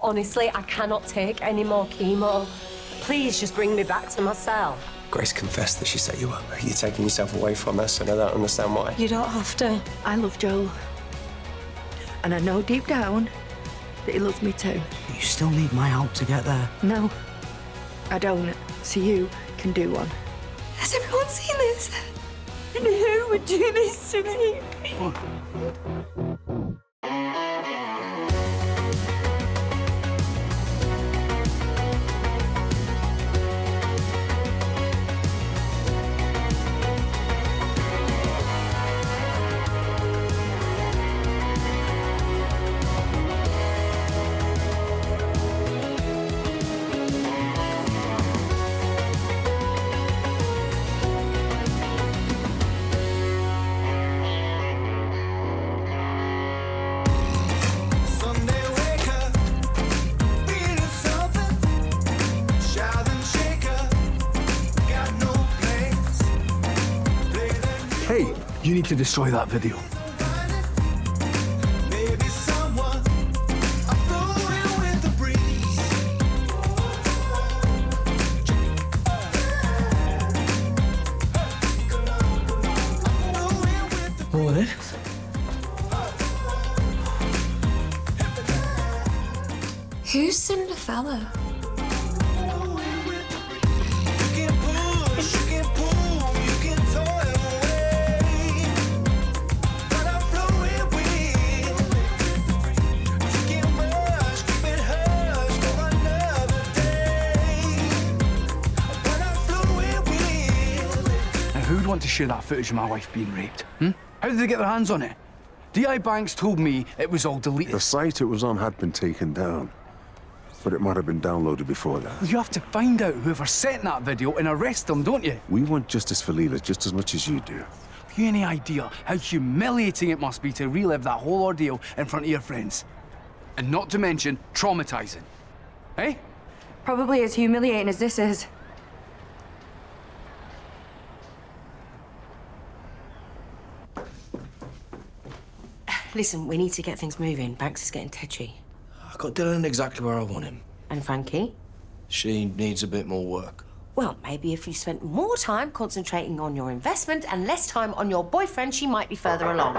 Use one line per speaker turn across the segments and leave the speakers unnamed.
Honestly, I cannot take any more chemo. Please just bring me back to my cell.
Grace confessed that she set you up. You're taking yourself away from us, and I don't understand why.
You don't have to.
I love Joel. And I know deep down that he loves me too.
You still need my help to get there.
No, I don't. So you can do one.
Has everyone seen this? And who would do this to me?
Hey, you need to destroy that video.
What?
Who's Cinderella?
Who'd want to share that footage of my wife being raped? How did they get their hands on it? D.I. Banks told me it was all deleted.
The site it was on had been taken down, but it might have been downloaded before that.
You have to find out whoever sent that video and arrest them, don't you?
We want justice for Leela just as much as you do.
Have you any idea how humiliating it must be to relive that whole ordeal in front of your friends? And not to mention traumatizing. Eh?
Probably as humiliating as this is.
Listen, we need to get things moving. Banks is getting tetchy.
I got Dylan exactly where I want him.
And Frankie?
She needs a bit more work.
Well, maybe if you spent more time concentrating on your investment and less time on your boyfriend, she might be further along.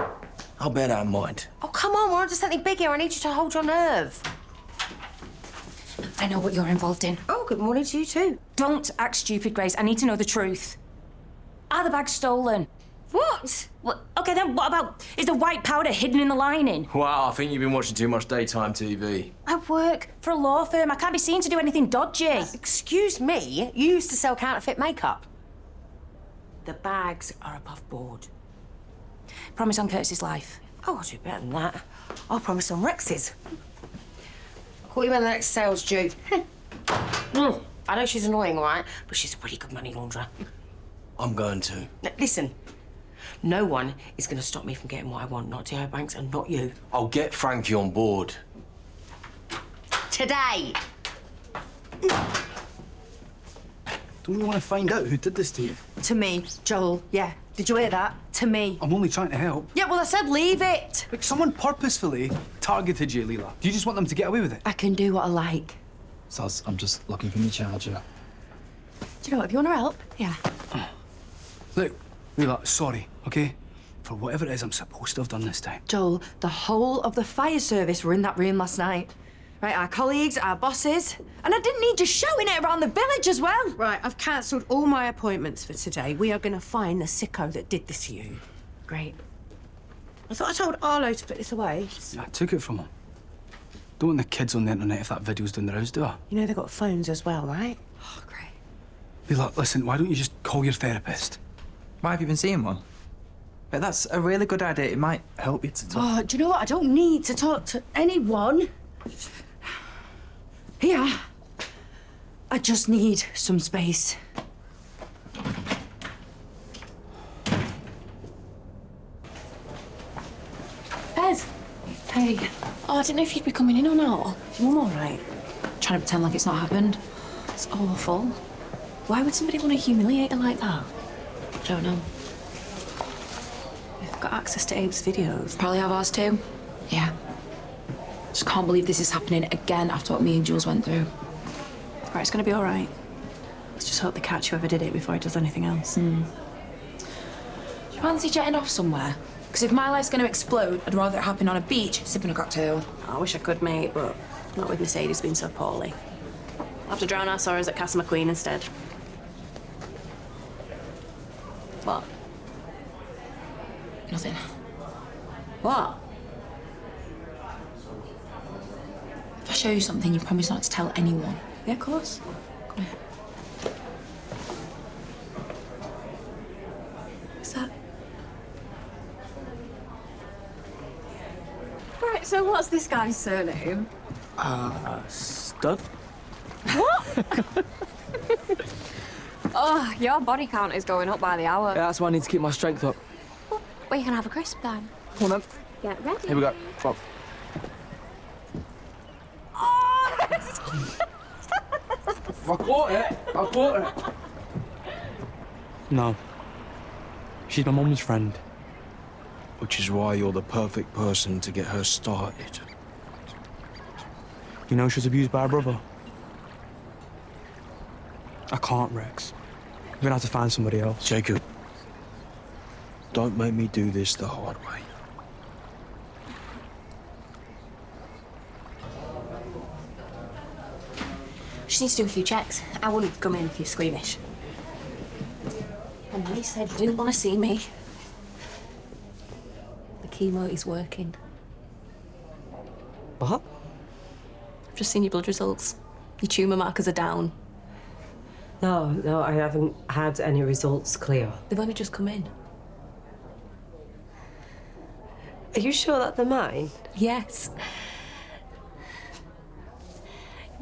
I'll bear that in mind.
Oh, come on, we're on to something big here. I need you to hold your nerve.
I know what you're involved in.
Oh, good morning to you too.
Don't act stupid, Grace. I need to know the truth. Are the bags stolen?
What?
Well, OK, then what about... Is the white powder hidden in the lining?
Wow, I think you've been watching too much daytime TV.
I work for a law firm. I can't be seen to do anything dodgy.
Excuse me? You used to sell counterfeit makeup. The bags are above board.
Promise on Curtis's life.
Oh, I'll do better than that. I'll promise on Rex's. I'll call you when the next sale's due. I know she's annoying, all right? But she's a pretty good money launderer.
I'm going to.
Now, listen, no one is going to stop me from getting what I want. Not D.I. Banks and not you.
I'll get Frankie on board.
Today.
Don't you want to find out who did this to you?
To me, Joel. Yeah. Did you hear that? To me.
I'm only trying to help.
Yeah, well, I said leave it.
Like, someone purposefully targeted you, Leela. Do you just want them to get away with it?
I can do what I like.
Saz, I'm just looking for my charger.
Do you know what? If you want to help, yeah.
Look, Leela, sorry, OK? For whatever it is I'm supposed to have done this time.
Joel, the whole of the fire service were in that room last night. Right, our colleagues, our bosses. And I didn't need you shouting it around the village as well.
Right, I've cancelled all my appointments for today. We are going to find the sicko that did this to you.
Great.
I thought I told Arlo to put this away.
I took it from him. Don't want the kids on the internet if that video's doing the rounds, do I?
You know they've got phones as well, right?
Oh, great.
Leela, listen, why don't you just call your therapist?
Why have you been seeing one? But that's a really good idea. It might help you to talk.
Oh, do you know what? I don't need to talk to anyone. Here. I just need some space.
Bez. Hey. Oh, I didn't know if you'd be coming in or not.
Is your mum all right?
Trying to pretend like it's not happened. It's awful. Why would somebody want to humiliate her like that?
I don't know. We've got access to Abe's videos.
Probably have ours too.
Yeah.
just can't believe this is happening again after what me and Jules went through.
Right, it's gonna be all right. Let's just hope they catch whoever did it before he does anything else.
Do you fancy jetting off somewhere? Because if my life's going to explode, I'd rather it happen on a beach sipping a cocktail.
I wish I could, mate, but not with Mercedes being so poorly. I'll have to drown our sorrows at Castle McQueen instead. What?
Nothing.
What?
If I show you something, you promise not to tell anyone.
Yeah, of course.
Come here.
What's that? Right, so what's this guy's surname?
Stud?
Oh, your body count is going up by the hour.
Yeah, that's why I need to keep my strength up.
Well, you can have a crisp then.
Come on then.
Get ready.
Here we go. Come on. I caught it. I caught it.
No. She's my mum's friend.
Which is why you're the perfect person to get her started.
You know she was abused by her brother. I can't, Rex. I'm gonna have to find somebody else.
Jacob, don't make me do this the hard way.
She needs to do a few checks. I wouldn't come in if you're squeamish. And they said you didn't want to see me. The chemo is working.
What?
I've just seen your blood results. Your tumour markers are down.
No, I haven't had any results clear.
They've only just come in.
Are you sure that they're mine?
Yes.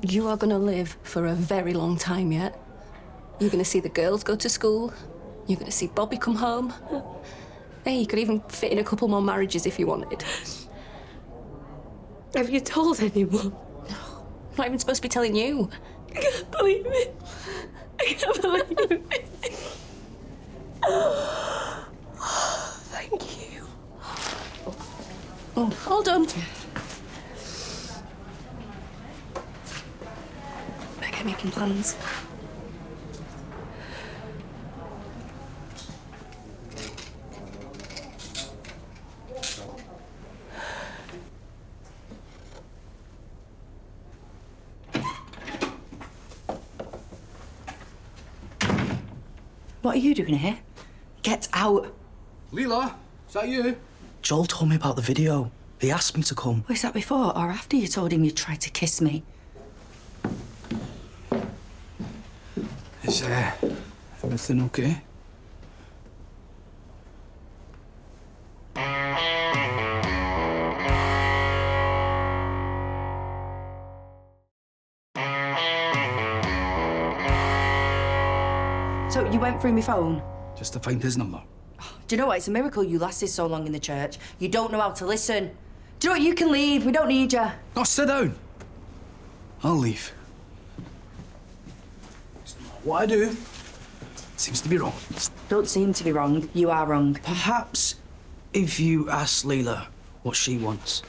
You are going to live for a very long time yet. You're going to see the girls go to school. You're going to see Bobby come home. Hey, you could even fit in a couple more marriages if you wanted.
Have you told anyone?
No, I'm not even supposed to be telling you.
I can't believe it. I can't believe it. Thank you.
Oh, all done. Better get making plans.
What are you doing here? Get out.
Leela, is that you?
Joel told me about the video. He asked me to come.
Was that before or after you told him you tried to kiss me?
Is everything okay?
So you went through my phone?
Just to find his number.
Do you know what? It's a miracle you lasted so long in the church. You don't know how to listen. Do you know what? You can leave. We don't need you.
No, sit down. I'll leave. What I do seems to be wrong.
Don't seem to be wrong. You are wrong.
Perhaps if you ask Leela what she wants.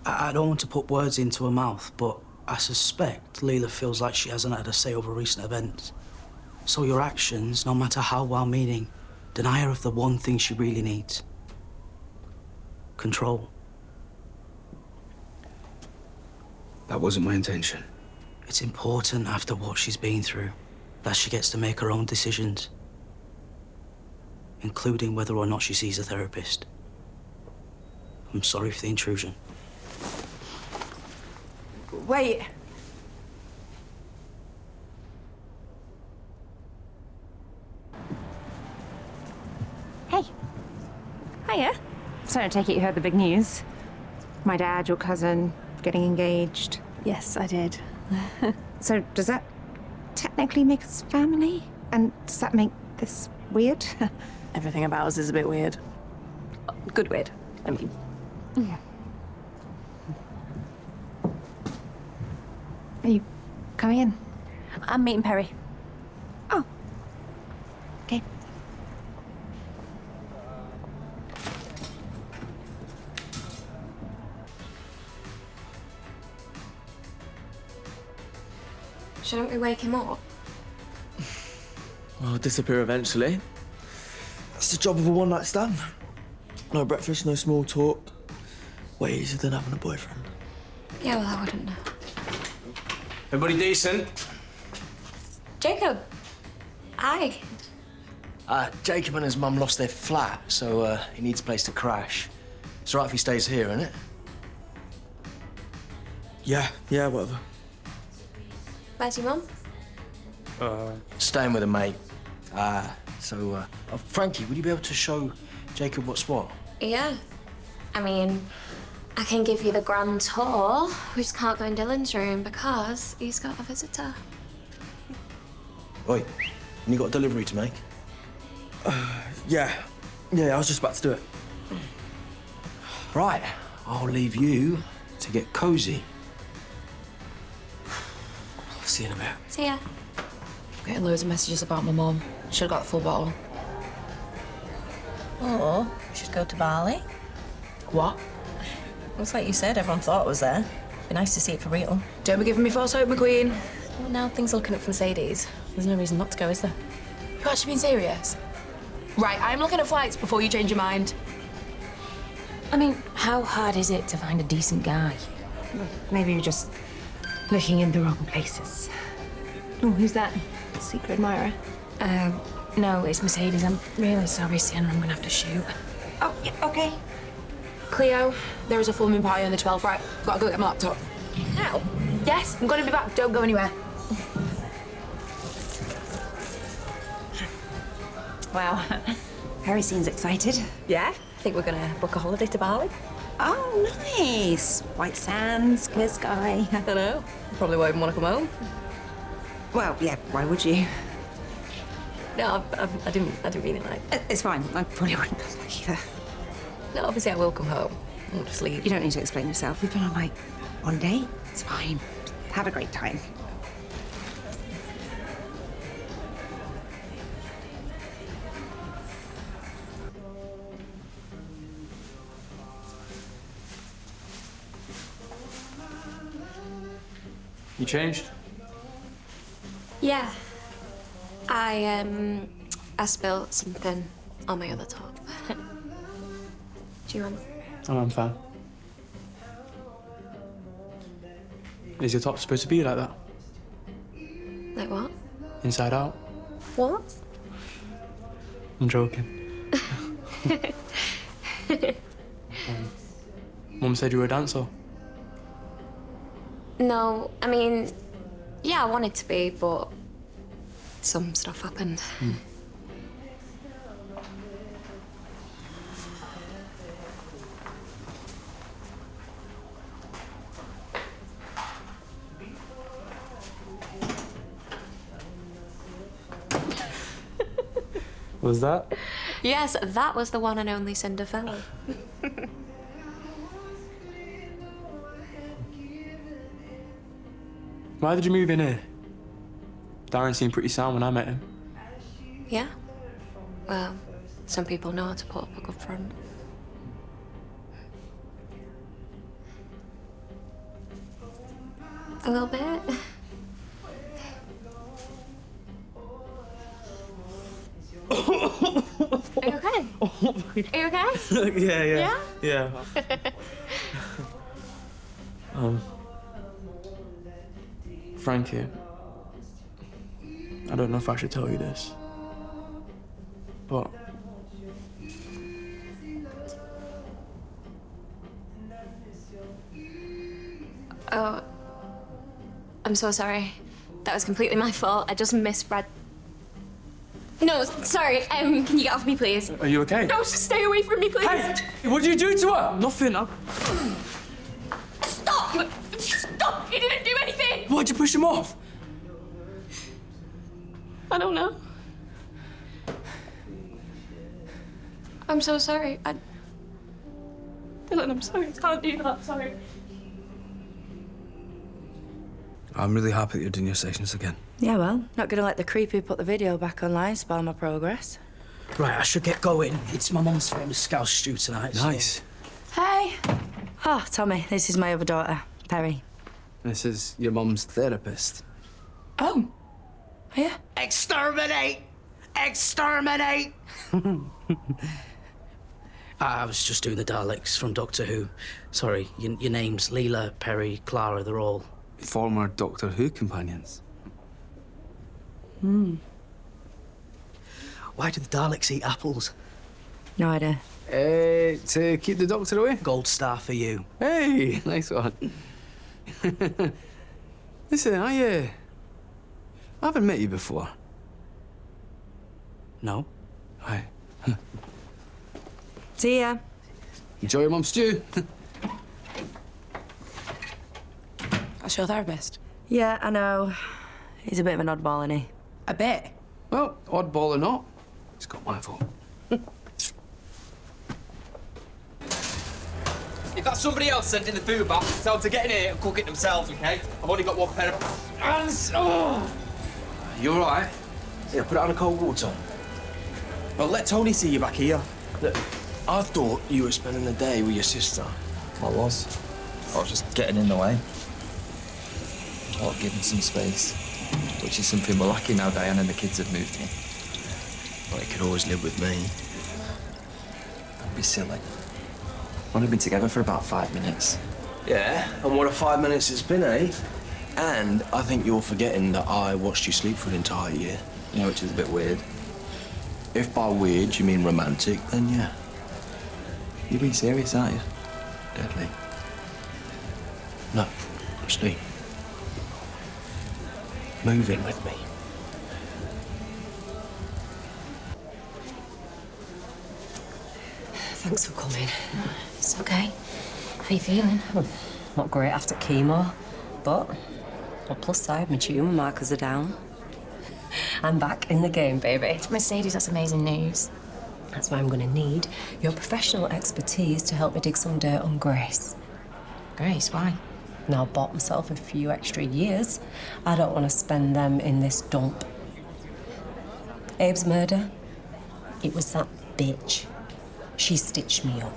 I don't want to put words into her mouth, but I suspect Leela feels like she hasn't had a say over recent events. So your actions, no matter how well-meaning, deny her of the one thing she really needs. Control.
That wasn't my intention.
It's important after what she's been through that she gets to make her own decisions, including whether or not she sees a therapist. I'm sorry for the intrusion.
Wait.
Hey. Hiya. So I take it you heard the big news. My dad, your cousin, getting engaged.
Yes, I did.
So does that technically make us family? And does that make this weird?
Everything about us is a bit weird. Good weird, I mean.
Yeah. Are you coming in?
I'm meeting Perry.
Oh. Okay.
Shouldn't we wake him up?
I'll disappear eventually. That's the job of a one-night stand. No breakfast, no small talk. Way easier than having a boyfriend.
Yeah, well, I wouldn't know.
Everybody decent?
Jacob. Hi.
Jacob and his mum lost their flat, so he needs a place to crash. It's all right if he stays here, isn't it?
Yeah, whatever.
Where's your mum?
Staying with a mate. Frankie, would you be able to show Jacob what's what?
Yeah. I mean, I can give you the grand tour. We just can't go in Dylan's room because he's got a visitor.
Oi, you got a delivery to make?
Yeah, I was just about to do it.
Right, I'll leave you to get cosy.
See you in a bit.
See ya.
Getting loads of messages about my mum. Should have got the full bottle.
Or we should go to Bali.
What?
Looks like you said everyone thought it was there. Be nice to see it for real.
Don't be giving me false hope, McQueen.
Well, now things are looking up for Mercedes. There's no reason not to go, is there?
You actually being serious? Right, I'm looking at flights before you change your mind.
I mean, how hard is it to find a decent guy?
Maybe you're just looking in the wrong places. Oh, who's that? Secret admirer?
No, it's Mercedes. I'm really sorry, Sienna. I'm gonna have to shoot.
Oh, yeah, okay.
Cleo, there is a full moon party on the 12th, right? Gotta go get my laptop.
Now?
Yes, I'm gonna be back. Don't go anywhere.
Wow. Harry seems excited.
Yeah? I think we're gonna book a holiday to Bali.
Oh, nice. White sands, clear sky.
I don't know. Probably won't even want to come home.
Well, yeah, why would you?
No, I didn't mean it like.
It's fine. I probably wouldn't come back either.
No, obviously I will come home. I'll just leave.
You don't need to explain yourself. We've been on, like, one date. It's fine. Have a great time.
You changed?
Yeah. I spilled something on my other top. Do you want?
Oh, I'm fine. Is your top supposed to be like that?
Like what?
Inside out?
What?
I'm joking. Mum said you were a dancer.
No, I mean, yeah, I wanted to be, but some stuff happened.
Was that?
Yes, that was the one and only Cinderella.
Why did you move in here? Darren seemed pretty sound when I met him.
Yeah? Well, some people know how to put up a good front. A little bit. Are you okay? Are you okay?
Yeah.
Frankie, I don't know if I should tell you this, but
Oh, I'm so sorry. That was completely my fault. I just misread. No, sorry. Can you get off me, please?
are you okay?
No, just stay away from me, please.
Hey, what did you do to her? Nothing.
Stop! Stop! You didn't do anything!
Why'd you push him off?
I don't know. I'm so sorry. Dylan, I'm sorry. I can't do that. Sorry.
I'm really happy that you're doing your sessions again.
Yeah, well, not gonna let the creep who put the video back online spoil my progress.
Right, I should get going. It's my mum's famous scouse stew tonight.
Nice.
Hey! Oh, Tommy, this is my other daughter, Perry.
This is your mum's therapist.
Oh. Yeah.
Exterminate! Exterminate! I was just doing the Daleks from Doctor Who. Sorry, your names, Leela, Perry, Clara, they're all...
Former Doctor Who companions.
Why do the Daleks eat apples?
No idea.
To keep the Doctor away?
Gold star for you.
Hey, nice one. Listen, I haven't met you before.
No?
Hi.
See ya.
Enjoy your mum's stew.
That's your therapist.
Yeah, I know. He's a bit of an oddball, isn't he?
A bit.
Well, oddball or not, it's got my fault.
If that's somebody else sending the food back, tell them to get in here and cook it themselves, okay? I've only got one pair of hands. Oh.
You all right? Yeah, put it on a cold water. Well, let Tony see you back here. Look, I thought you were spending the day with your sister.
I was just getting in the way. Or giving some space, which is something we're lacking now Diane and the kids have moved in.
Well, you could always live with me.
Don't be silly. We've only been together for about 5 minutes.
Yeah, and what a 5 minutes it's been, eh? And I think you're forgetting that I watched you sleep for an entire year.
Yeah, which is a bit weird.
If by weird you mean romantic, then yeah.
You're being serious, aren't you?
Deadly. No, Steve. Move in with me.
Thanks for coming.
It's okay. How you feeling?
Not great after chemo, but on plus side, my tumour markers are down. I'm back in the game, baby.
Mercedes, that's amazing news.
That's why I'm going to need your professional expertise to help me dig some dirt on Grace.
Grace, why?
Now, I've bought myself a few extra years. I don't want to spend them in this dump. Abe's murder, it was that bitch. She stitched me up.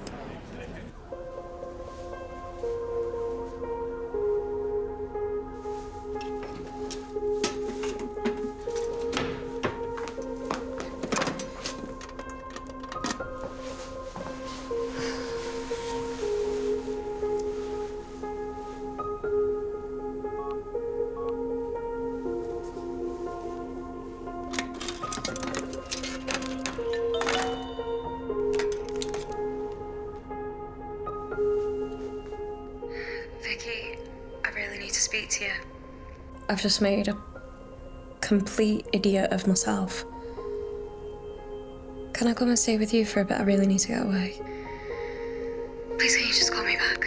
I've just made a complete idiot of myself. Can I come and stay with you for a bit? I really need to get away. Please, can you just call me back?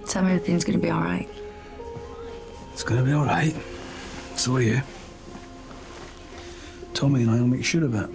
Tell me everything's gonna be all right.
It's gonna be all right. So are you. Tommy and I will make sure of it.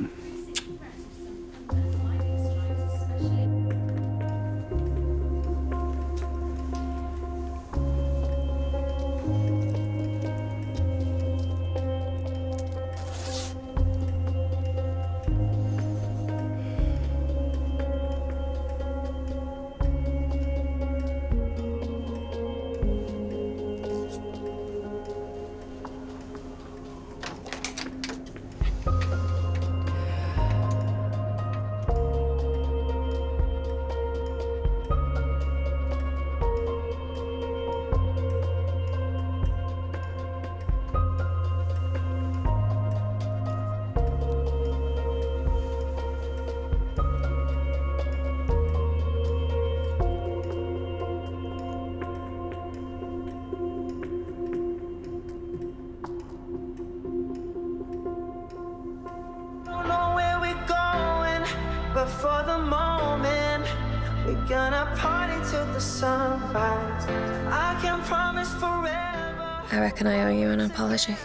We're gonna party till the sunrise. I can promise forever.
I reckon I owe you an apology.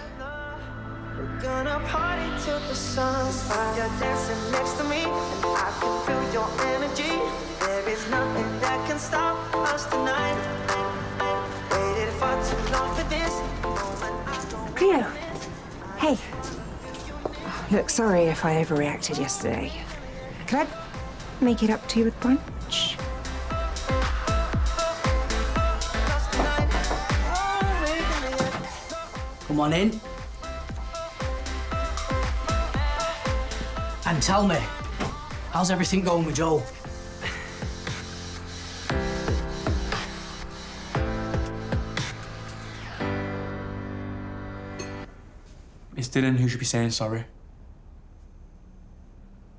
We're gonna party till the sunrise. You're dancing next to me, and I can feel your energy. There is nothing that can stop us tonight. Waited for too long for this moment.
Cleo. Hey. Look, sorry if I overreacted yesterday. Can I make it up to you with brunch?
Come on in. And tell me, how's everything going with Joel?
It's Dylan who should be saying sorry.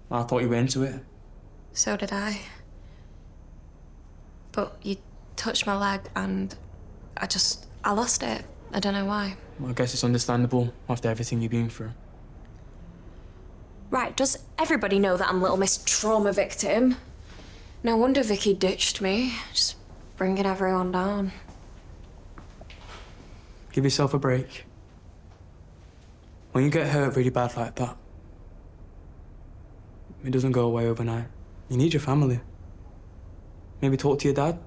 I thought you were into it.
So did I. But you touched my leg and I lost it. I don't know why.
Well, I guess it's understandable after everything you've been through.
Right, does everybody know that I'm Little Miss Trauma Victim? No wonder Vicky ditched me. Just bringing everyone down.
Give yourself a break. When you get hurt really bad like that, it doesn't go away overnight. You need your family. Maybe talk to your dad.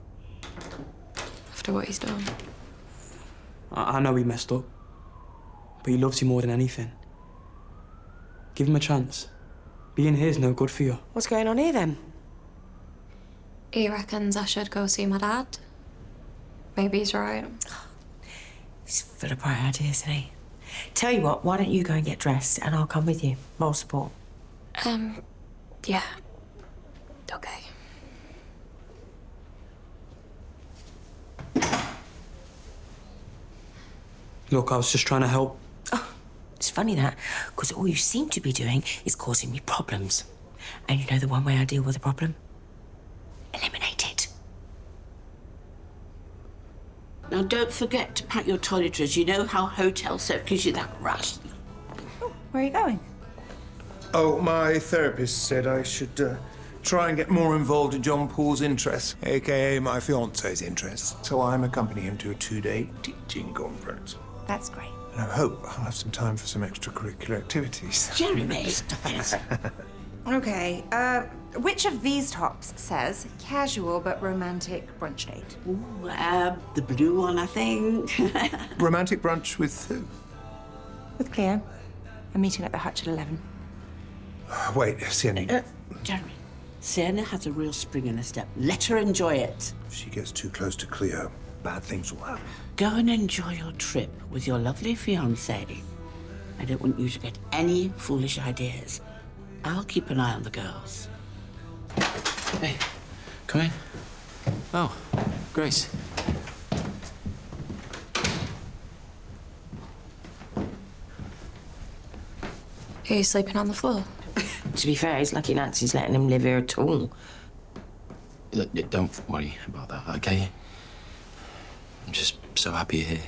After what he's done.
I know he messed up, but he loves you more than anything. Give him a chance. Being here is no good for you.
What's going on here, then?
He reckons I should go see my dad. Maybe he's right.
He's full of bright ideas, isn't he? Tell you what, why don't you go and get dressed and I'll come with you. Moral support.
Yeah. Okay.
Look, I was just trying to help.
Oh, it's funny that, because all you seem to be doing is causing me problems. And you know the one way I deal with a problem? Eliminate it.
Now, don't forget to pack your toiletries. You know how hotel soap gives you that rush.
Where are you going?
Oh, my therapist said I should try and get more involved in John Paul's interests, a.k.a. my fiancé's interests. So I'm accompanying him to a 2-day teaching conference.
That's great.
And I hope I'll have some time for some extracurricular activities.
Jeremy, stop it.
Okay, which of these tops says casual but romantic brunch date?
Ooh, the blue one, I think.
Romantic brunch with who?
With Cleo. I'm meeting at the Hutch at 11.
Wait, Sienna.
Jeremy, Sienna has a real spring in her step. Let her enjoy it.
If she gets too close to Cleo, bad things will happen.
Go and enjoy your trip with your lovely fiancé. I don't want you to get any foolish ideas. I'll keep an eye on the girls.
Hey, come in. Oh, Grace.
Are you sleeping on the floor?
To be fair, he's lucky Nancy's letting him live here at all.
Look, don't worry about that, okay? I'm just so happy you're here.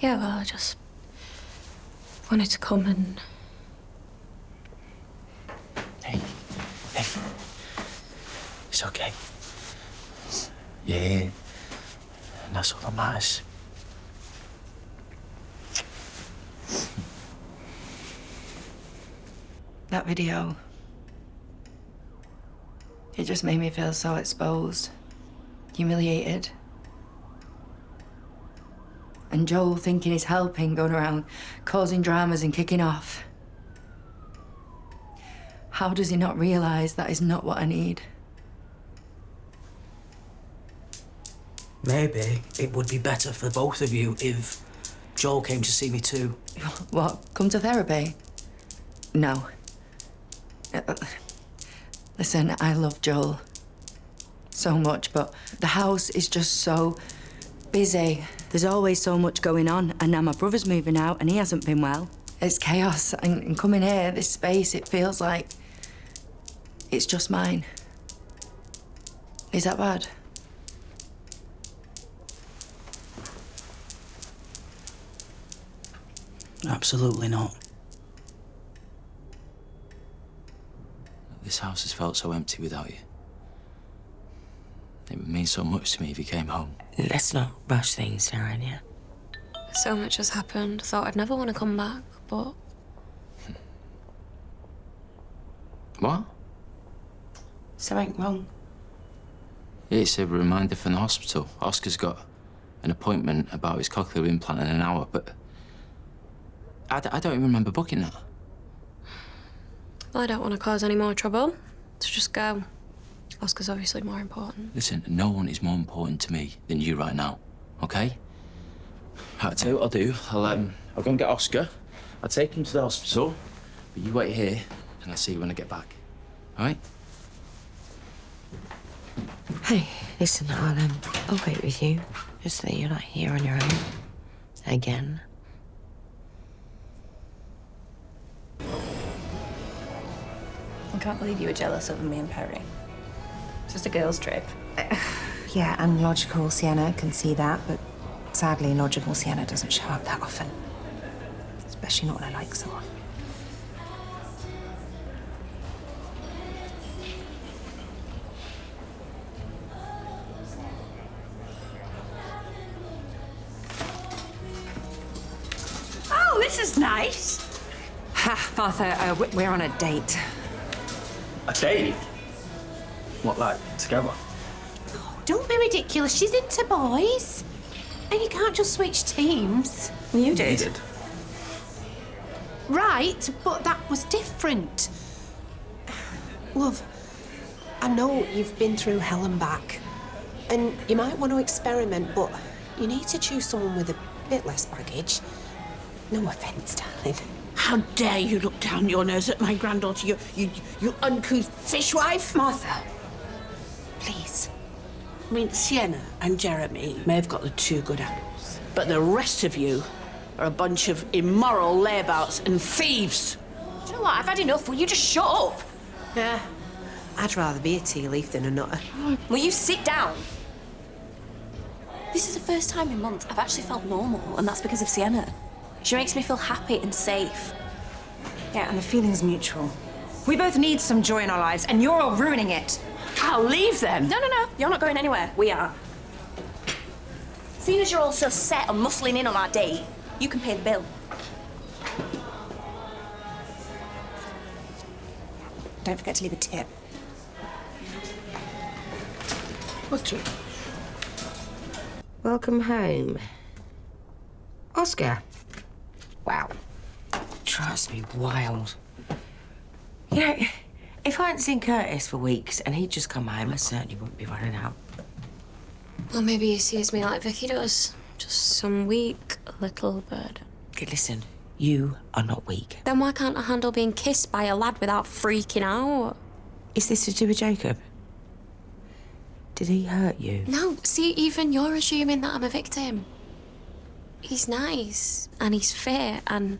Yeah, well, I just wanted to come and...
Hey. It's okay. Yeah. And that's all that matters.
That video. It just made me feel so exposed, humiliated. And Joel thinking he's helping, going around causing dramas and kicking off. How does he not realise that is not what I need?
Maybe it would be better for both of you if Joel came to see me too.
What? Come to therapy? No. Listen, I love Joel so much, but the house is just so busy. There's always so much going on, and now my brother's moving out and he hasn't been well. It's chaos, and coming here, this space, it feels like it's just mine. Is that bad?
Absolutely not.
This house has felt so empty without you.
It would mean so much to me if he came home.
Let's not rush things, Darren, yeah?
So much has happened. Thought I'd never want to come back, but...
What?
Something wrong?
It's a reminder from the hospital. Oscar's got an appointment about his cochlear implant in an hour, but I don't even remember booking that.
Well, I don't want to cause any more trouble, so just go. Oscar's obviously more important.
Listen, no one is more important to me than you right now, okay? I'll tell you what I'll do. I'll go and get Oscar. I'll take him to the hospital, but you wait here, and I'll see you when I get back. All right?
Hey, listen, I'll wait with you, just so that you're not here on your own. Again.
I can't believe you were jealous of me and Perry. Just a girls' trip.
Yeah, and logical Sienna can see that, but sadly, logical Sienna doesn't show up that often. Especially not when I like someone.
Oh, this is nice.
Ha, Martha, we're on a date.
A date? What, like, together?
Don't be ridiculous. She's into boys. And you can't just switch teams.
You did.
Right, but that was different. Love, I know you've been through hell and back. And you might want to experiment, but you need to choose someone with a bit less baggage. No offence, darling.
How dare you look down your nose at my granddaughter, you uncouth fishwife?
Martha, please.
I mean, Sienna and Jeremy may have got the two good apples, but the rest of you are a bunch of immoral layabouts and thieves.
Do you know what? I've had enough. Will you just shut up?
Yeah, I'd rather be a tea leaf than a nutter.
Will you sit down? This is the first time in months I've actually felt normal, and that's because of Sienna. She makes me feel happy and safe.
Yeah, and the feeling's mutual. We both need some joy in our lives, and you're all ruining it.
I'll leave then.
No. You're not going anywhere. We are. Seeing as you're all so set on muscling in on our date, you can pay the bill.
Don't forget to leave a tip.
What tip?
Welcome home. Oscar. Wow. Drives me wild. You know, if I hadn't seen Curtis for weeks and he'd just come home, I certainly wouldn't be running out.
Well, maybe he sees me like Vicky does. Just some weak little bird.
Okay, listen, you are not weak.
Then why can't I handle being kissed by a lad without freaking out?
Is this to do with Jacob? Did he hurt you?
No, see, even you're assuming that I'm a victim. He's nice, and he's fair, and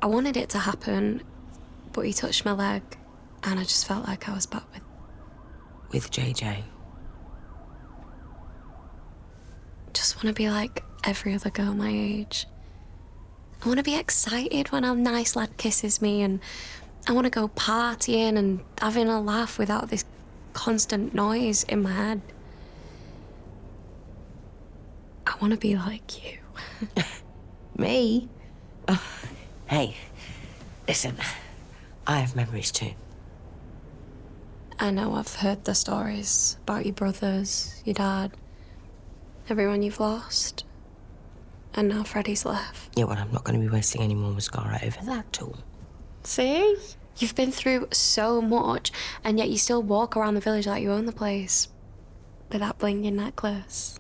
I wanted it to happen, but he touched my leg, and I just felt like I was back
With JJ?
Just want to be like every other girl my age. I want to be excited when a nice lad kisses me, and I want to go partying and having a laugh without this constant noise in my head. I want to be like you.
Me? Oh, hey, listen, I have memories too.
I know I've heard the stories about your brothers, your dad, everyone you've lost. And now Freddie's left.
Yeah, well, I'm not going to be wasting any more mascara over that tool.
See? You've been through so much, and yet you still walk around the village like you own the place. With that blinging necklace.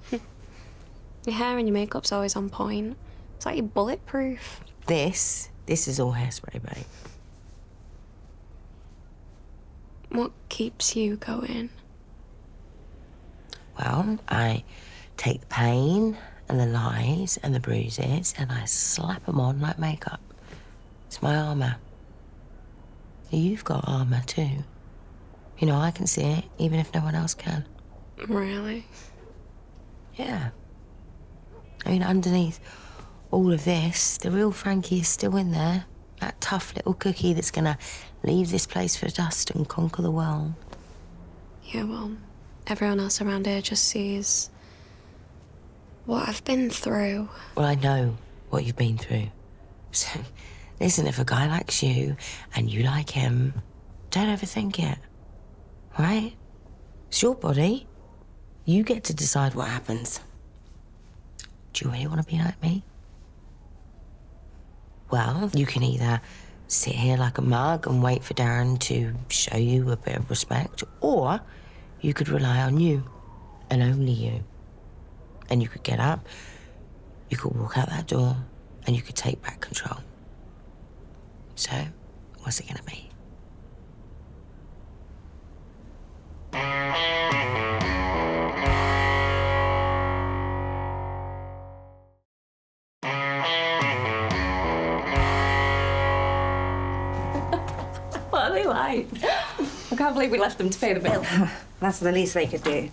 Your hair and your makeup's always on point. It's like you're bulletproof.
This is all hairspray, babe.
What keeps you going?
Well, I take the pain and the lies and the bruises and I slap them on like makeup. It's my armour. You've got armour too. You know, I can see it, even if no one else can.
Really?
Yeah. I mean, underneath all of this, the real Frankie is still in there. That tough little cookie that's gonna leave this place for dust and conquer the world.
Yeah, well, everyone else around here just sees what I've been through.
Well, I know what you've been through. So, listen, if a guy likes you and you like him, don't overthink it, right? It's your body. You get to decide what happens. Do you really want to be like me? Well, you can either sit here like a mug and wait for Darren to show you a bit of respect, or you could rely on you, and only you. And you could get up, you could walk out that door, and you could take back control. So, what's it gonna be?
What are they like? I can't believe we left them to pay the bill.
That's the least they could do.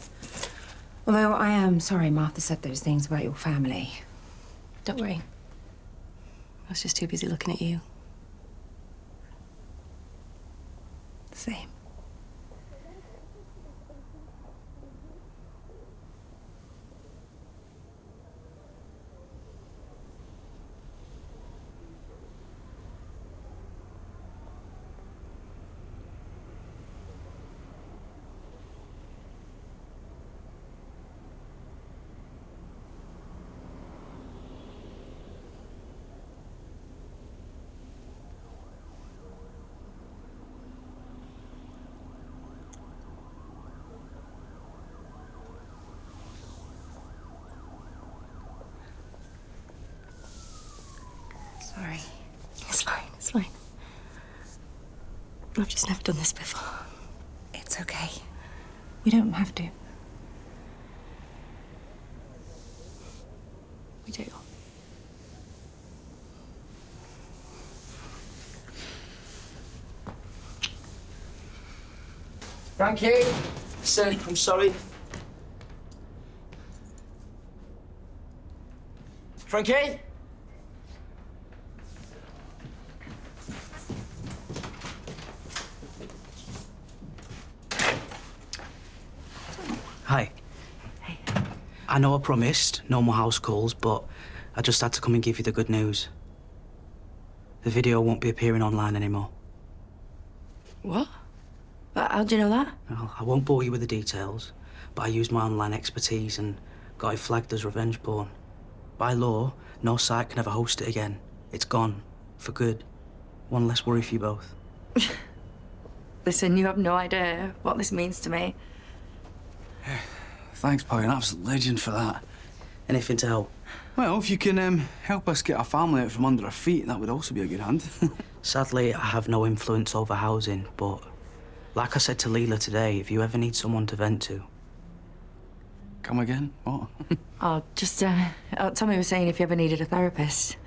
Although I am sorry Martha said those things about your family.
Don't worry. I was just too busy looking at you.
Same. Sorry.
It's fine, it's fine. I've just never done this before.
It's okay. We don't have to.
We do.
Frankie, listen, I'm sorry. Frankie?
Hi. Hey. I know I promised no more house calls, but I just had to come and give you the good news. The video won't be appearing online anymore.
What? How do you know that?
Well, I won't bore you with the details, but I used my online expertise and got it flagged as revenge porn. By law, no site can ever host it again. It's gone. For good. One less worry for you both.
Listen, you have no idea what this means to me.
Thanks, pal. You're an absolute legend for that.
Anything to help?
Well, if you can help us get our family out from under our feet, that would also be a good hand.
Sadly, I have no influence over housing, but like I said to Leela today, if you ever need someone to vent to...
Come again? What?
Oh, just, Tommy was saying if you ever needed a therapist.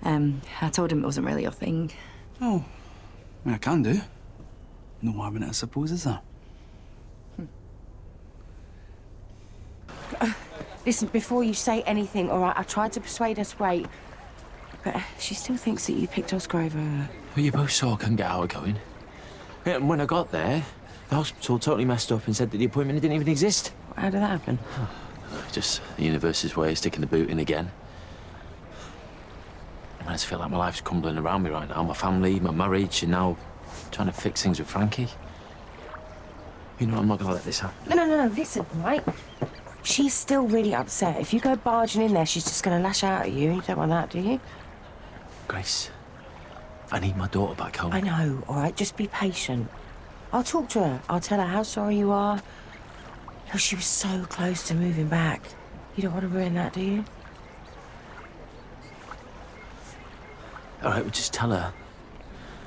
I told him it wasn't really your thing.
Oh, I mean, I can do. No harm in it, I suppose, is there?
Listen, before you say anything, all right, I tried to persuade her to wait, but she still thinks that you picked Oscar over her.
Well, you both saw I couldn't get out of going. Yeah, and when I got there, the hospital totally messed up and said that the appointment didn't even exist.
How did that happen?
Just the universe's way of sticking the boot in again. I just feel like my life's crumbling around me right now. My family, my marriage, and now trying to fix things with Frankie. You know, I'm not gonna let this happen.
No, listen, right? She's still really upset. If you go barging in there, she's just gonna lash out at you. You don't want that, do you?
Grace, I need my daughter back home.
I know, all right? Just be patient. I'll talk to her. I'll tell her how sorry you are. Oh, she was so close to moving back. You don't want to ruin that, do you?
All right, well, just tell her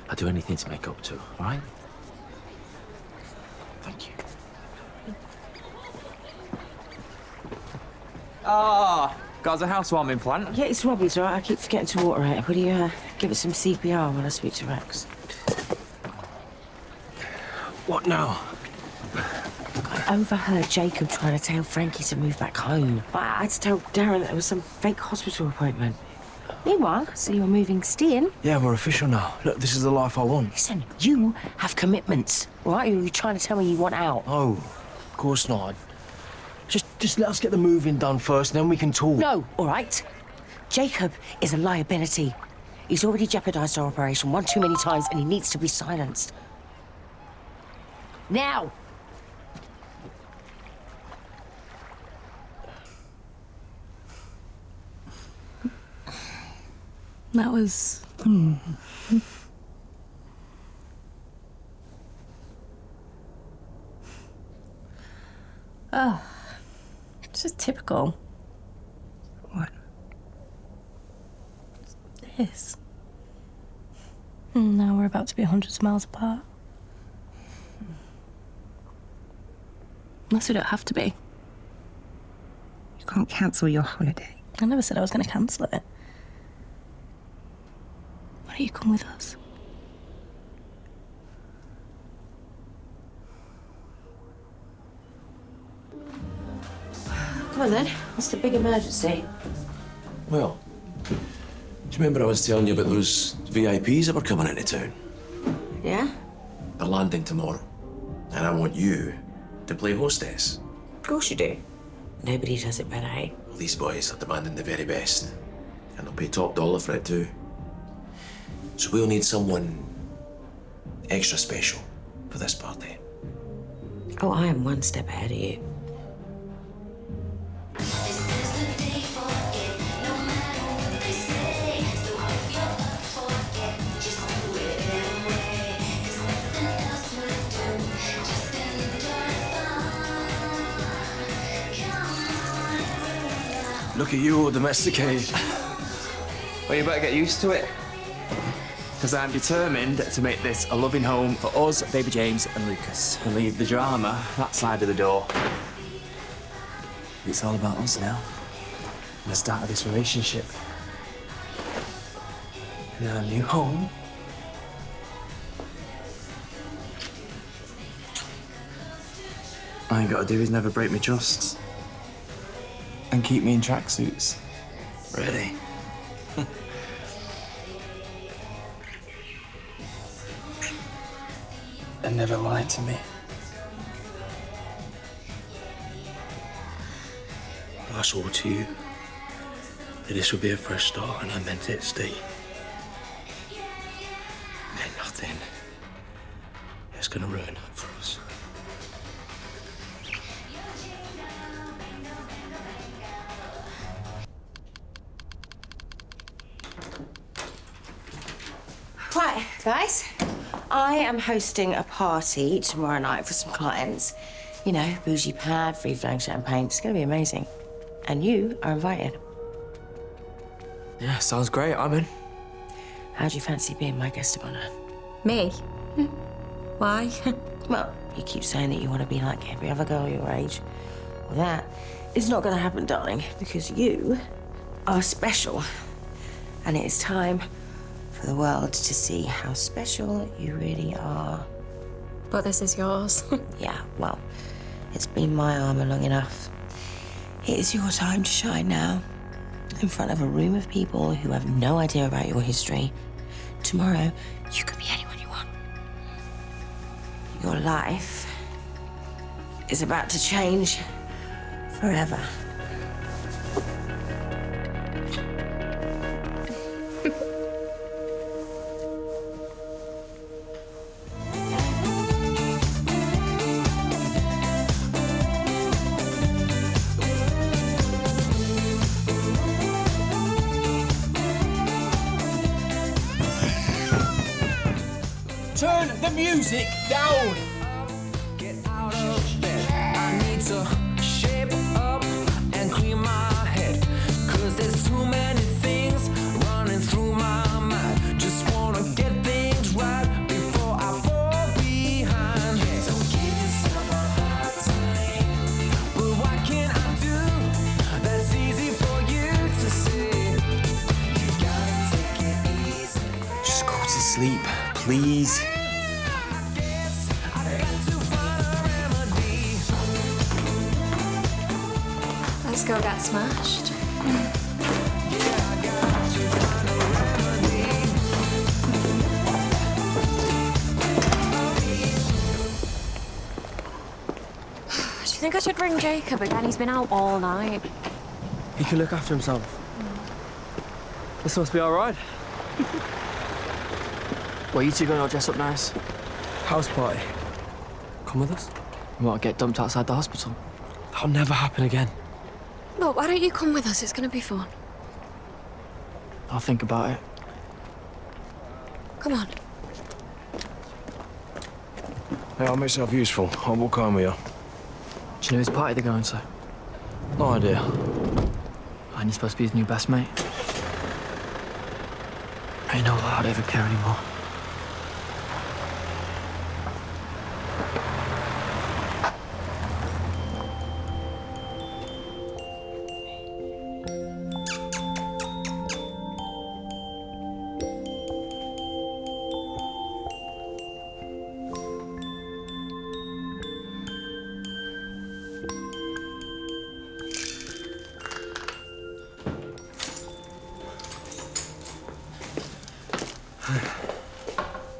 I'll do anything to make up to her, all right? Thank you.
Ah, got a housewarming plant.
Yeah, it's Robbie's, all right? I keep forgetting to water it. Will you give it some CPR when I speak to Rex?
What now?
I overheard Jacob trying to tell Frankie to move back home. But I had to tell Darren that there was some fake hospital appointment. Meanwhile, so you're moving Steen?
Yeah, we're official now. Look, this is the life I want.
Listen, you have commitments, right? You're trying to tell me you want out.
Oh, Of course not. Just let us get the moving done first, and then we can talk.
No, all right. Jacob is a liability. He's already jeopardised our operation one too many times, and he needs to be silenced. Now!
That was... Oh, it's just typical.
What?
This. And now we're about to be hundreds of miles apart. Unless we don't have to be.
You can't cancel your holiday.
I never said I was going to cancel it. Why don't you come with us?
Come on then. What's the big emergency?
Well, do you remember I was telling you about those VIPs that were coming into town?
Yeah?
They're landing tomorrow. And I want you to play hostess.
Of course you do. Nobody does it better, eh?
Well, these boys are demanding the very best. And they'll pay top dollar for it too. So we'll need someone extra special for this party.
Oh, I am one step ahead of you.
Look at you all domesticated.
Well, you better get used to it. Because I'm determined to make this a loving home for us, baby James and Lucas. And leave the drama that side of the door. It's all about us now. And the start of this relationship. And our new home. All you gotta do is never break my trust. And keep me in tracksuits. Ready? And never lie to me.
I swore to you that this would be a fresh start, and I meant it, Steve. And nothing is gonna ruin it for us.
Right, guys. I am hosting a party tomorrow night for some clients. You know, bougie pad, free-flowing champagne. It's going to be amazing. And you are invited.
Yeah, sounds great. I'm in.
How do you fancy being my guest of honor?
Me? Why?
Well, you keep saying that you want to be like every other girl your age. Well, that is not going to happen, darling, because you are special. And it is time for the world to see how special you really are.
But this is yours.
Yeah, well, it's been my armour long enough. It is your time to shine now, in front of a room of people who have no idea about your history. Tomorrow, you can be anyone you want. Your life is about to change forever.
Turn the music down!
Get out of bed. I need to shape up and clear my head. Cause there's too many things running through my mind. Just wanna get things right before I fall behind. Yeah. Don't give yourself a hard time. But what can I do that's easy for you to see? You gotta take it easy.
Just go to sleep, please.
Let's go get smashed. I you think I should ring Jacob again? He's been out all night.
He can look after himself. This must be all right.
Well, you two going all dress up nice?
House party. Come with us?
You want to get dumped outside the hospital?
That'll never happen again.
Look, why don't you come with us? It's going to be fun.
I'll think about it.
Come on.
Hey, I'll make myself useful. I'll walk home with you.
Do you know whose party they're going to?
No idea.
And you're supposed to be his new best mate. I know I don't even care anymore.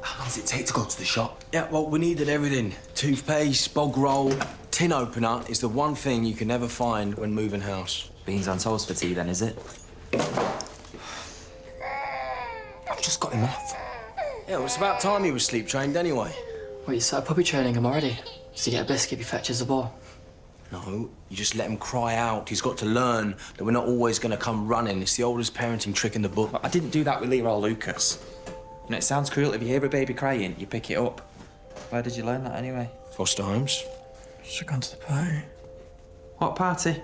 How long does it take to go to the shop?
Yeah, well, we needed everything. Toothpaste, bog roll, tin opener is the one thing you can never find when moving house.
Beans on toast for tea, then, is it?
I've just got him off. Yeah, well, it's about time he was sleep trained anyway.
Well, you started puppy training him already. So you get a biscuit if he fetches the ball.
No, you just let him cry out. He's got to learn that we're not always going to come running. It's the oldest parenting trick in the book.
I didn't do that with Leela or Lucas. You know, it sounds cruel. If you hear a baby crying, you pick it up. Where did you learn that anyway?
Foster homes.
Should have gone to the party. What party?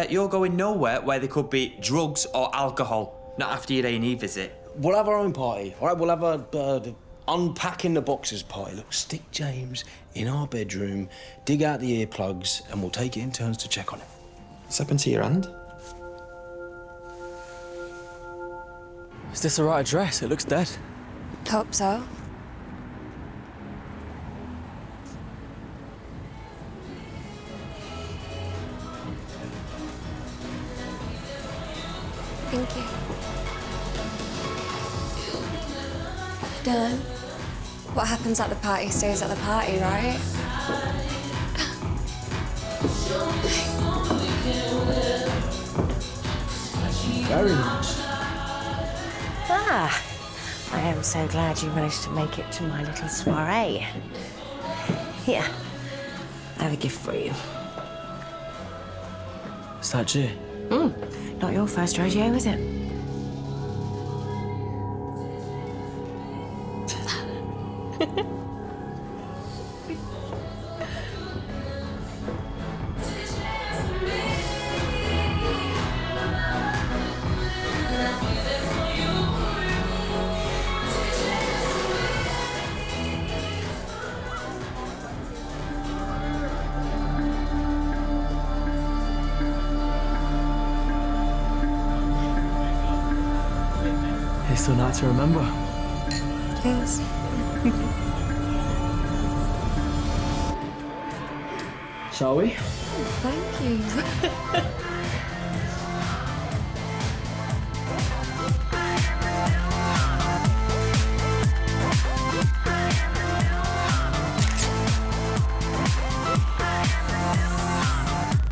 You're going nowhere where there could be drugs or alcohol. Not after your A&E visit.
We'll have our own party, all right? We'll have a unpacking the boxes party. Look, stick James in our bedroom, dig out the earplugs, and we'll take it in turns to check on him.
What's happened to your hand?
Is this the right address? It looks dead.
Hope so. Thank you. Dylan, what happens at the party stays at the party, right?
Very nice.
Ah, I am so glad you managed to make it to my little soiree. Here, I have a gift for you.
Is that you?
Not your first rodeo, is it?
It's so nice to remember.
Yes.
Shall we?
Thank you.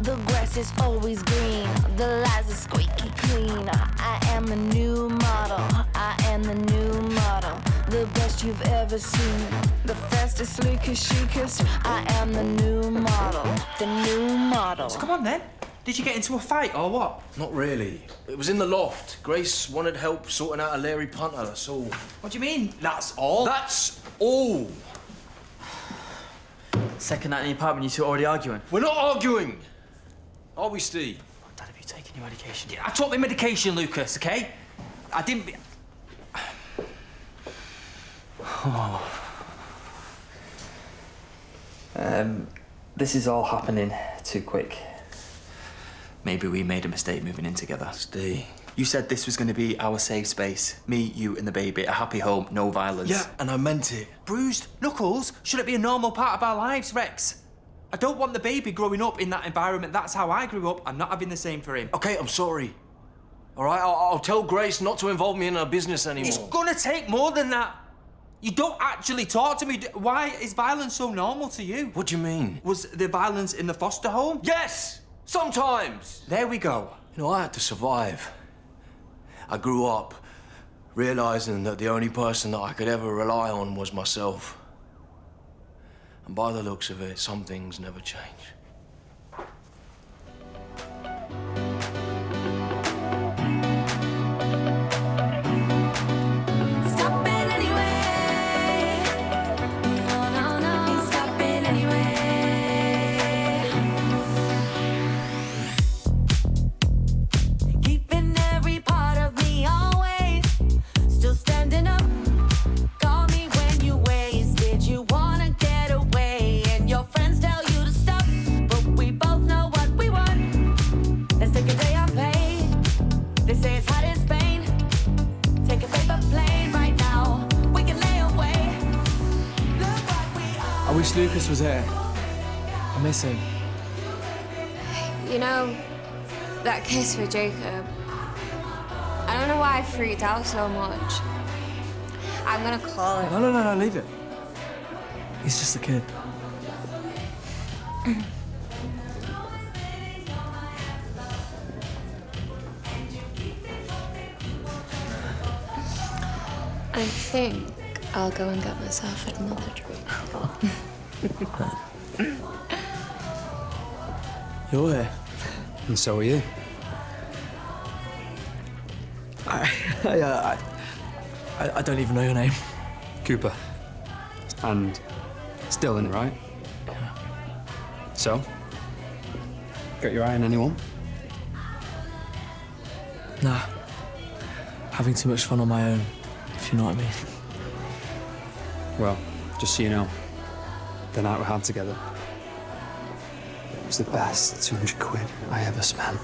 The grass is always green, the lights are squeaky clean. I am the new model, I am the new model. The best you've ever seen, the fastest, sleekest, chicest. I am the new model, the new model.
So come on then. Did you get into a fight or what?
Not really. It was in the loft. Grace wanted help sorting out a Larry punter, that's all.
What do you mean, that's all?
That's all.
Second night in the apartment, you two are already arguing.
We're not arguing. Are we, Steve?
Dad, have you taken your medication?
I took my medication, Lucas, okay? I didn't...
This is all happening too quick.
Maybe we made a mistake moving in together.
Steve.
You said this was going to be our safe space. Me, you, and the baby. A happy home, no violence.
Yeah, and I meant it.
Bruised knuckles should it be a normal part of our lives, Rex? I don't want the baby growing up in that environment. That's how I grew up. I'm not having the same for him.
Okay, I'm sorry. All right, I'll tell Grace not to involve me in her business anymore.
It's gonna take more than that.
You don't actually talk to me. Why is violence so normal to you?
What do you mean?
Was there violence in the foster home?
Yes! Sometimes!
There we go.
You know, I had to survive. I grew up realising that the only person that I could ever rely on was myself. And by the looks of it, some things never change.
I wish Lucas was here. I miss him.
You know, that kiss with Jacob, I don't know why I freaked out so much. I'm gonna call him.
No, leave it. He's just a kid.
I think I'll go and get myself another drink.
You're here.
And so are you.
I don't even know your name.
Cooper. And still in it, right? So? Got your eye on anyone?
Nah. Having too much fun on my own, if you know what I mean.
Well, just so you know, the night we had together, it was the best 200 quid I ever spent.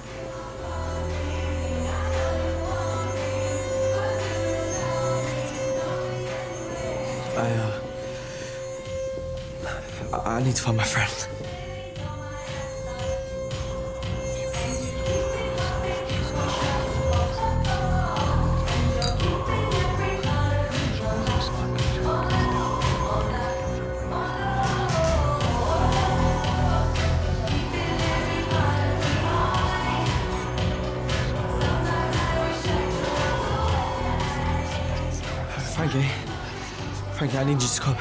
I need to find my friend. Frankie, I need you to come.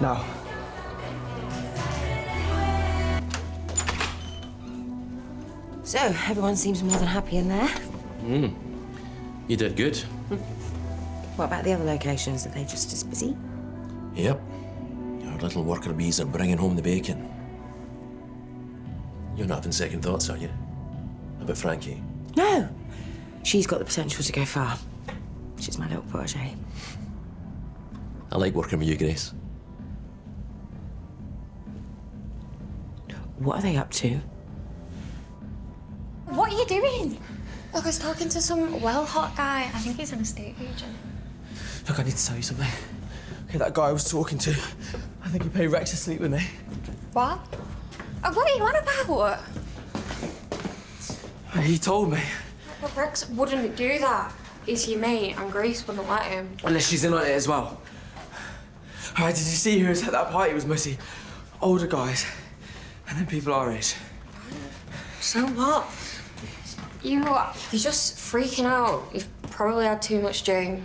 Now.
So, everyone seems more than happy in there.
You did good.
What about the other locations? Are they just as busy?
Yep. Our little worker bees are bringing home the bacon. You're not having second thoughts, are you? About Frankie?
No. She's got the potential to go far. She's my little protege.
I like working with you, Grace.
What are they up to?
What are you doing? Look, I was talking to some well-hot guy. I think he's an estate agent.
Look, I need to tell you something. Okay, that guy I was talking to, I think he paid Rex to sleep with me.
What? What are you on about?
He told me.
But Rex wouldn't do that. He's your mate, and Grace wouldn't let him.
Unless she's in on it as well. All right, did you see who was at that party? It was mostly older guys, and then people our age.
So what? You're just freaking out. You've probably had too much drink.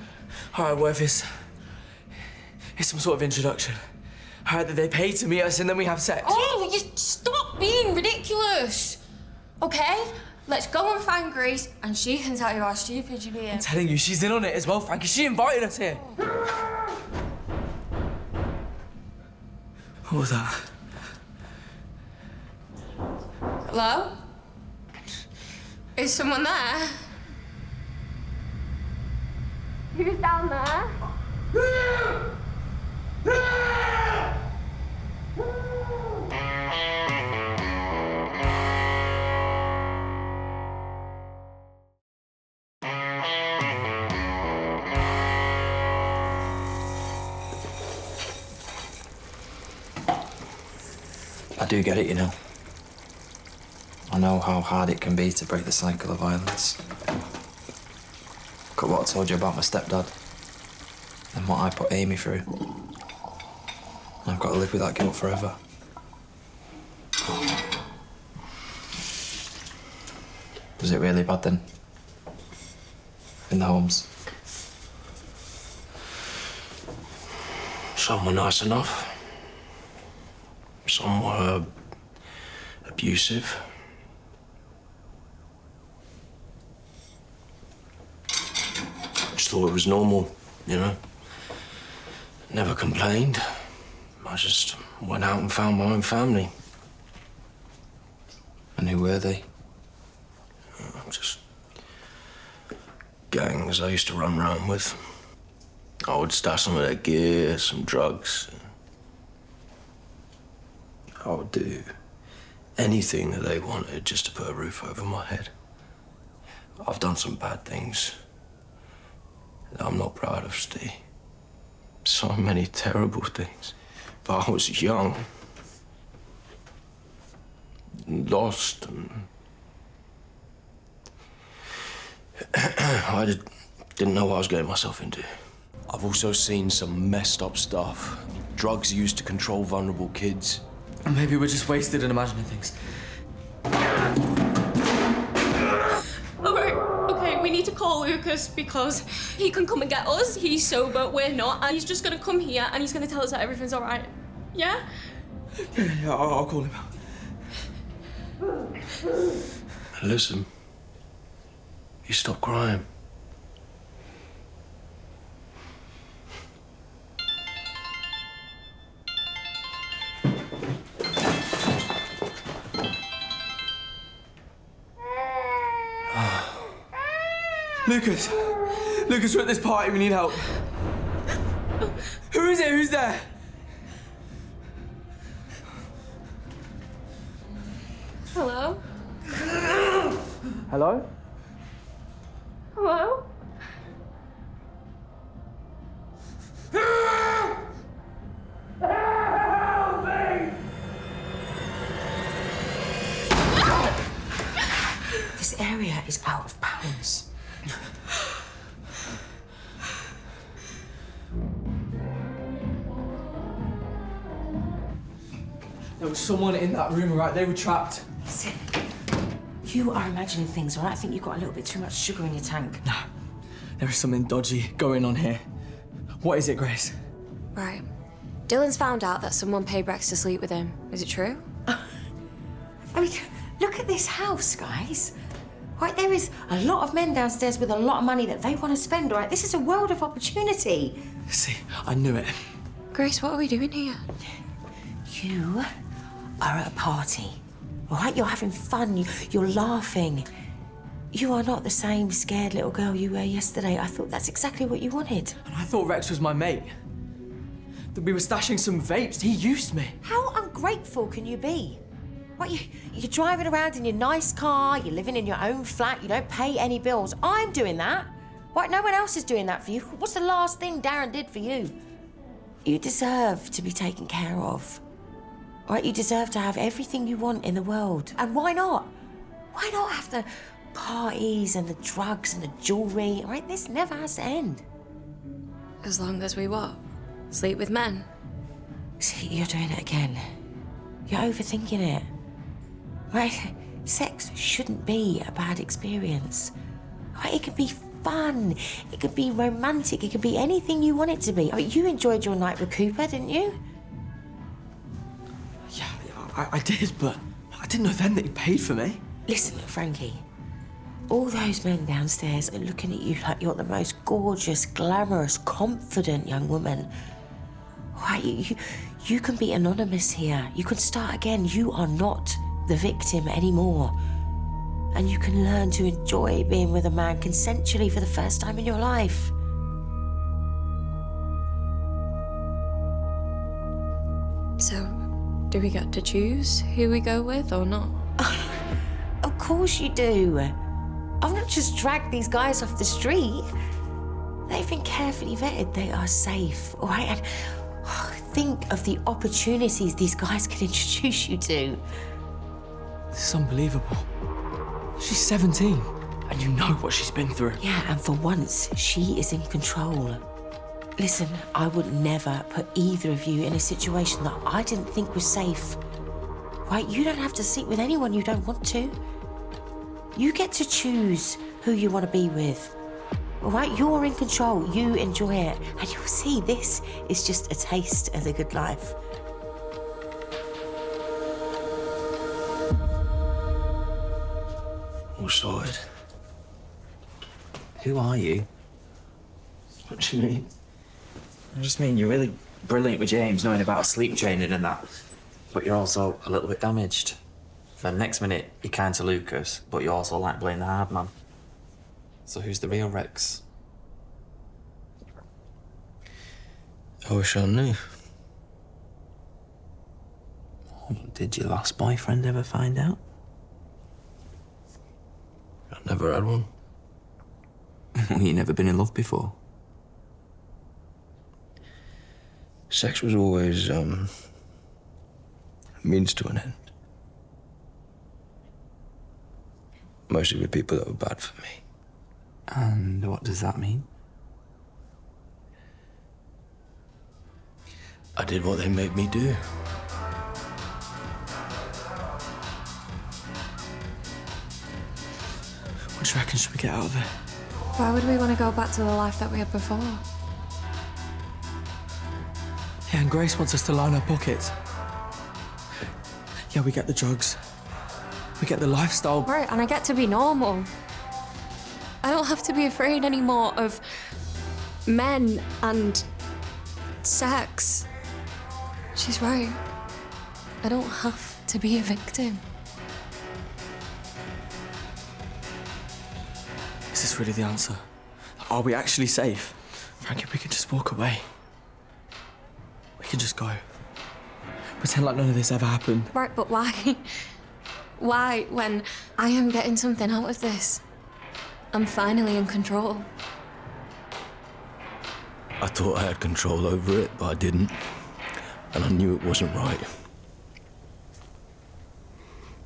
All right, well, if it's some sort of introduction. All right, that they pay to meet us and then we have sex.
Oh, you stop being ridiculous, okay? Let's go and find Grace, and she can tell you how stupid you're being.
I'm telling you, she's in on it as well, Frankie. She invited us here. What was that?
Hello? Is someone there? Who's down there?
I do get it, you know. I know how hard it can be to break the cycle of violence. Look at what I told you about my stepdad. than what I put Amy through. I've got to live with that guilt forever. Was it really bad then? In the homes?
Some were nice enough. Some were abusive. Just thought it was normal, you know? Never complained. I just went out and found my own family.
And who were they?
Just gangs I used to run around with. I would stash some of their gear, some drugs. I would do anything that they wanted just to put a roof over my head. I've done some bad things that I'm not proud of, Steve. So many terrible things. But I was young, lost, and I didn't know what I was getting myself into. I've also seen some messed up stuff. Drugs used to control vulnerable kids.
Maybe we're just wasted and imagining things.
All right, okay, we need to call Lucas because he can come and get us. He's sober, we're not, and he's just gonna come here and he's gonna tell us that everything's all right. Yeah?
Yeah, I'll call him.
Listen, you stop crying.
Lucas! Lucas, we're at this party, we need help. Who is it? Who's there?
Hello?
Hello?
Hello?
This area is out of bounds.
There was someone in that room, right? They were trapped.
Listen, you are imagining things, all right? I think you've got a little bit too much sugar in your tank.
Nah, there is something dodgy going on here. What is it, Grace?
Right. Dylan's found out that someone paid Rex to sleep with him. Is it true?
I mean, look at this house, guys. Right, there is a lot of men downstairs with a lot of money that they want to spend, all right? This is a world of opportunity.
See, I knew it.
Grace, what are we doing here?
You are at a party, all right? You're having fun, you're laughing. You are not the same scared little girl you were yesterday. I thought that's exactly what you wanted.
And I thought Rex was my mate. That we were stashing some vapes. He used me.
How ungrateful can you be? What, you're driving around in your nice car, you're living in your own flat, you don't pay any bills. I'm doing that. What, no one else is doing that for you? What's the last thing Darren did for you? You deserve to be taken care of. Right, you deserve to have everything you want in the world. And why not? Why not have the parties and the drugs and the jewelry? Right, this never has to end.
As long as we what? Sleep with men?
See, you're doing it again. You're overthinking it. Right? Sex shouldn't be a bad experience. Right? It could be fun. It could be romantic. It could be anything you want it to be. I mean, you enjoyed your night with Cooper, didn't you?
Yeah, I did, but I didn't know then that he paid for me.
Listen, Frankie. All those men downstairs are looking at you like you're the most gorgeous, glamorous, confident young woman. Right? You can be anonymous here. You can start again. You are not the victim anymore. And you can learn to enjoy being with a man consensually for the first time in your life.
So, do we get to choose who we go with or not?
Of course you do. I've not just dragged these guys off the street. They've been carefully vetted. They are safe, all right? And think of the opportunities these guys can introduce you to.
This is unbelievable. She's 17, and you know what she's been through.
Yeah, and for once, she is in control. Listen, I would never put either of you in a situation that I didn't think was safe. Right? You don't have to sleep with anyone you don't want to. You get to choose who you want to be with. All right? You're in control. You enjoy it. And you'll see this is just a taste of the good life.
All sorted.
Who are you?
What do you mean?
I just mean you're really brilliant with James, knowing about sleep training and that. But you're also a little bit damaged. Then next minute, you're kind to Lucas, but you also like playing the hard man. So who's the real Rex?
I wish I knew.
Did your last boyfriend ever find out?
I never had one.
Well, you never been in love before?
Sex was always, a means to an end. Mostly with people that were bad for me.
And what does that mean?
I did what they made me do.
What do you reckon? Should we get out of here?
Why would we want to go back to the life that we had before?
Yeah, and Grace wants us to line our pockets. Yeah, we get the drugs. We get the lifestyle.
Right, and I get to be normal. I don't have to be afraid anymore of men and sex. She's right. I don't have to be a victim.
Is this really the answer? Are we actually safe? Frankie, we could just walk away. We could just go. Pretend like none of this ever happened.
Right, but why? Why, when I am getting something out of this? I'm finally in control.
I thought I had control over it, but I didn't. And I knew it wasn't right.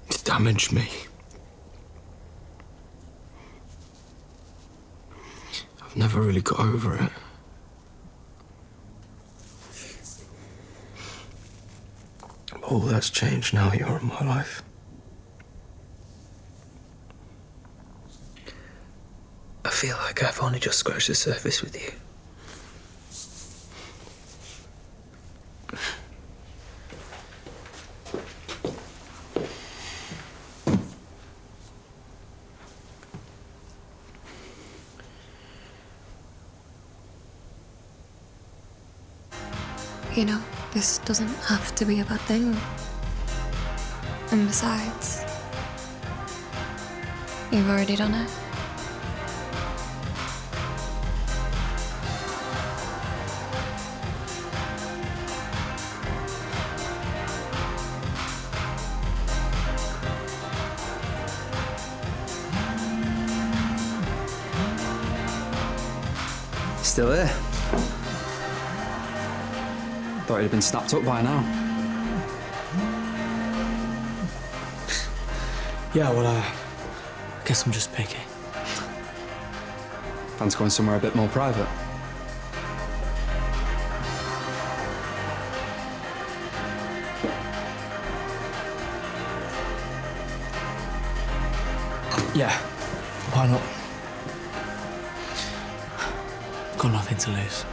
It damaged me. I've never really got over it. All that's changed now you're in my life. I feel like I've only just scratched the surface with you.
You know, this doesn't have to be a bad thing. And besides, you've already done it.
Still here. Thought he'd have been snapped up by now.
Yeah, well, I guess I'm just picky.
Fancy going somewhere a bit more private?
Yeah, why not? Got nothing to lose.